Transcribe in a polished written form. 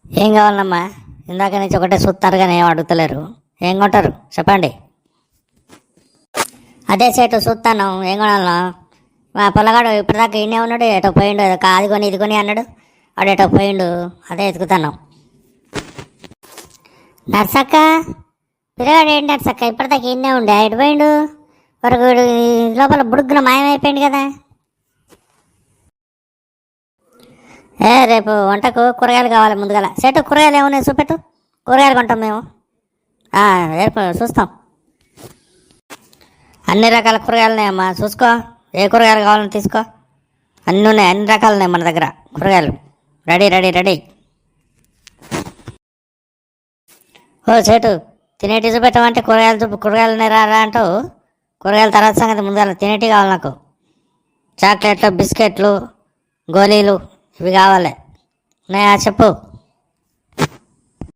ఏం కావాలమ్మా? ఇందాక నుంచి ఒకటే చూస్తారు కానీ ఏం అడుగుతలేరు. ఏం కొంటారు చెప్పండి. అదే సేటు చూస్తాను ఏం కొనాలను. మా పొల్లగాడు ఇప్పటిదాకా ఈయనే ఉన్నాడు, ఎటో పోయిండు. ఏదో అది కొని ఇది కొని అన్నాడు, వాడు ఎటో పోయిండు. అదే ఎతుకుతాను. నర్సక్క, పిల్లగాడు ఏంటి నర్సక్క? ఇప్పటిదాకా ఈయనే ఉండే ఎటు పోయిండు? వరకు లోపల బుడుగ్గున మాయమైపోయింది కదా. రేపు వంటకు కూరగాయలు కావాలి ముందుగా. సెట్ కూరగాయలు ఏమున్నాయి చూపెట్టు. కూరగాయలు కొంటాం మేము. రేపు చూస్తాం. అన్ని రకాల కూరగాయలు ఉన్నాయమ్మా, చూసుకో. ఏ కూరగాయలు కావాలని తీసుకో. అన్నీ ఉన్నాయి, అన్ని రకాలు ఉన్నాయి మన దగ్గర కూరగాయలు. Ready ready ready. ఓ సేటు, తినేటి చూపెట్టమంటే కూరగాయలు ఉన్నాయి రా అంటావు. కూరగాయల తర్వాత సంగతి ముందుగా తినేటి కావాలి నాకు. చాక్లెట్లు, బిస్కెట్లు, గోళీలు ఇవి కావాలి. ఉన్నాయా చెప్పు.